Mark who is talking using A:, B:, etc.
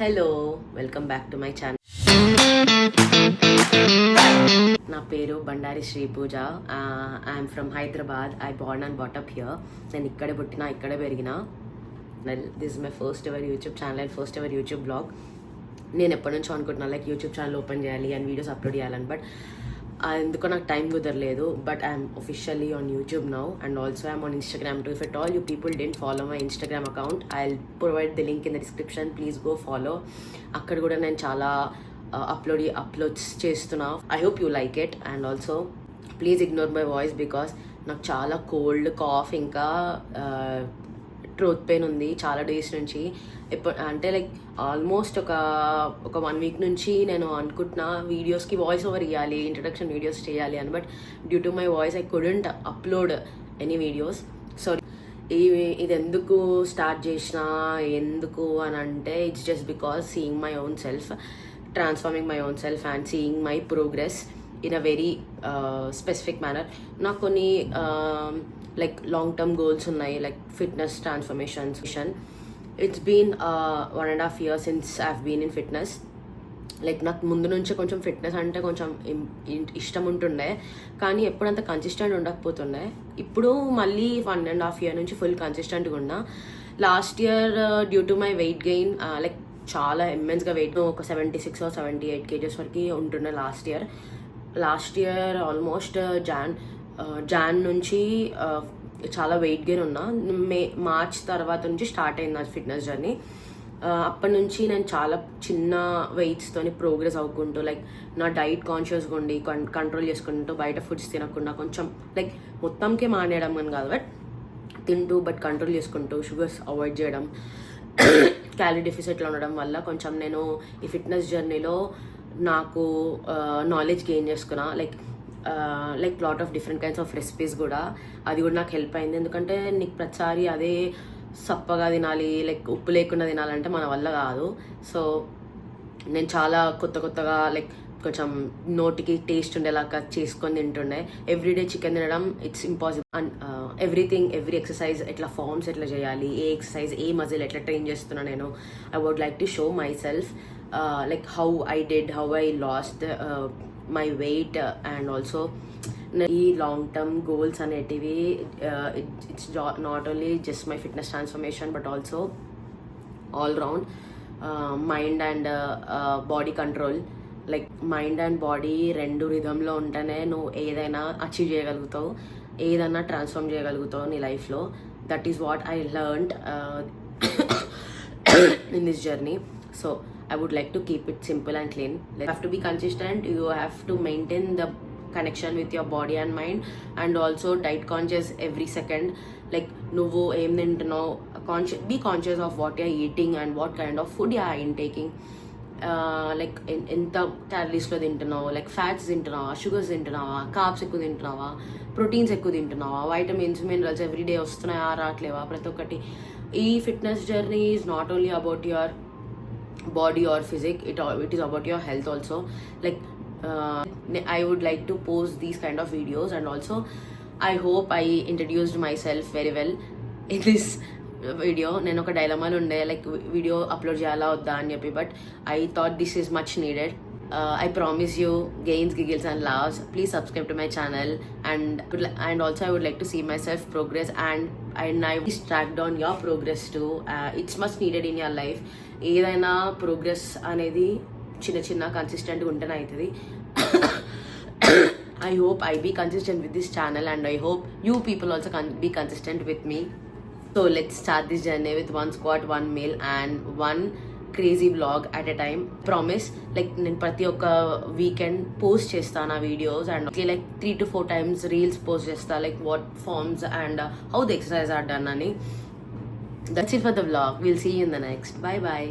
A: Hello, welcome back to my channel. నా పేరు Bandari Sri Pooja. I'm from Hyderabad. I born and brought up here. నేను ఇక్కడే పుట్టిన, ఇక్కడే పెరిగిన. This is my first ever YouTube channel and first ever YouTube blog. నేను ఎప్పటి నుంచో అనుకుంటున్నాను లైక్ యూట్యూబ్ ఛానల్ ఓపెన్ చేయాలి అండ్ వీడియోస్ అప్లోడ్ చేయాలని, బట్ ఎందుకో నాకు టైం కుదరలేదు. But I'm officially on YouTube now, and also I'm on Instagram too. If at all you people didn't follow my Instagram account, I'll provide the link in the description. Please go follow. అక్కడ కూడా నేను చాలా uploads చేస్తున్నా. I hope you like it. And also please ignore my voice because నాకు చాలా cold, cough, ఇంకా throat pain ఉంది చాలా డేస్ నుంచి. అంటే లైక్ ఆల్మోస్ట్ ఒక 1 వీక్ నుంచి నేను అనుకుంటున్నా వీడియోస్కి వాయిస్ ఓవర్ ఇవ్వాలి, ఇంట్రడక్షన్ వీడియోస్ చేయాలి అని. But due to my voice I couldn't upload any videos. So ఇది ఎందుకు స్టార్ట్ చేసినా ఎందుకు అని అంటే it's just because seeing my own self, transforming my own self and seeing my progress in a very specific manner. నాకు కొన్ని like long-term goals ఉన్నాయి, like fitness transformation. It's been 1.5 years since I've been in fitness. Like నాకు ముందు నుంచే కొంచెం fitness అంటే కొంచెం ఇష్టం ఉంటుండే, కానీ ఎప్పుడంత కన్సిస్టెంట్ ఉండకపోతుండే. ఇప్పుడు మళ్ళీ 1.5 year నుంచి ఫుల్ కన్సిస్టెంట్గా ఉన్నా. Last year due to my weight gain like చాలా ఇమ్మెన్స్గా వెయిట్, ఒక 76 or 78 kgs వరకు ఉంటుండే లాస్ట్ ఇయర్ ఆల్మోస్ట్ జాన్ నుంచి చాలా వెయిట్ గెయిన్ ఉన్నా. మార్చ్ తర్వాత నుంచి స్టార్ట్ అయింది నా ఫిట్నెస్ జర్నీ. అప్పటి నుంచి నేను చాలా చిన్న వెయిట్స్తోని ప్రోగ్రెస్ అవ్వుకుంటూ లైక్ నా డైట్ కాన్షియస్గా ఉండి కంట్రోల్ చేసుకుంటూ బయట ఫుడ్స్ తినకుండా కొంచెం లైక్ మొత్తంకే మానేయడం అని కాదు, బట్ తింటూ బట్ కంట్రోల్ చేసుకుంటూ షుగర్స్ అవాయిడ్ చేయడం, క్యాలరీ డెఫిసిట్లో ఉండడం వల్ల కొంచెం నేను ఈ ఫిట్నెస్ జర్నీలో నాకు నాలెడ్జ్ గెయిన్ చేసుకున్నా. Like lot of different kinds of recipes కూడా, అది కూడా నాకు హెల్ప్ అయింది. ఎందుకంటే నీకు ప్రతిసారి అదే సప్పగా తినాలి, లైక్ ఉప్పు లేకుండా తినాలంటే మన వల్ల కాదు. సో నేను చాలా కొత్తగా లైక్ కొంచెం నోటికి టేస్ట్ ఉండేలాగా చేసుకొని తింటుండే. ఎవ్రీడే చికెన్ తినడం it's impossible. And every exercise ఎట్లా ఫార్మ్స్ ఎట్లా చేయాలి, ఏ ఎక్సర్సైజ్ ఏ మజిల్ ఎట్లా ట్రైన్ చేస్తున్నా నేను. I would like to show myself like how I lost my weight. And also ఈ లాంగ్ టర్మ్ గోల్స్ అనేటివి it's not only just my fitness transformation but also all round mind and body control. Like mind and body రెండు రిధంలో ఉంటేనే నువ్వు ఏదైనా achieve చేయగలుగుతావు, ఏదైనా transform చేయగలుగుతావు నీ లైఫ్లో. That is what I learned in this journey. So I would like to keep it simple and clean. You have to be consistent, you have to maintain the connection with your body and mind, and also diet conscious every second. Like nuvu em tintunnao, be conscious of what you are eating and what kind of food you are intaking. Like ఎంత క్యాలరీస్లో తింటున్నావు, like fats తింటున్నావా, sugars తింటున్నావా, carbs ఎక్కువ తింటున్నావా, proteins ఎక్కువ తింటున్నావా, vitamins minerals everyday వస్తున్నాయా రావట్లేవా, ప్రతి ఒక్కటి. ఈ fitness journey is not only about your body or physique, it is about your health also. Like I would like to post these kind of videos, and also I hope I introduced myself very well in this video. నేను ఒక డైలమాలో ఉండే like video upload చేయాలా వద్దా అని చెప్పి, but I thought this is much needed. I promise you gains, giggles and laughs. Please subscribe to my channel, and also I would like to see myself progress, and I will track down your progress too. It's much needed in your life. ఏదైనా progress అనేది చిన్న కన్సిస్టెంట్గా ఉంటేనే అవుతుంది. I hope I be consistent with this channel, and I hope you people also can be consistent with me. So let's start this journey with 1 squat, 1 meal and 1 crazy vlog at a time. Promise, like నేను ప్రతి ఒక్క weekend post చేస్తాను ఆ videos, and like 3 to 4 times reels post చేస్తా, like what forms and how the exercise are done అని. That's it for the vlog. We'll see you in the next. Bye bye.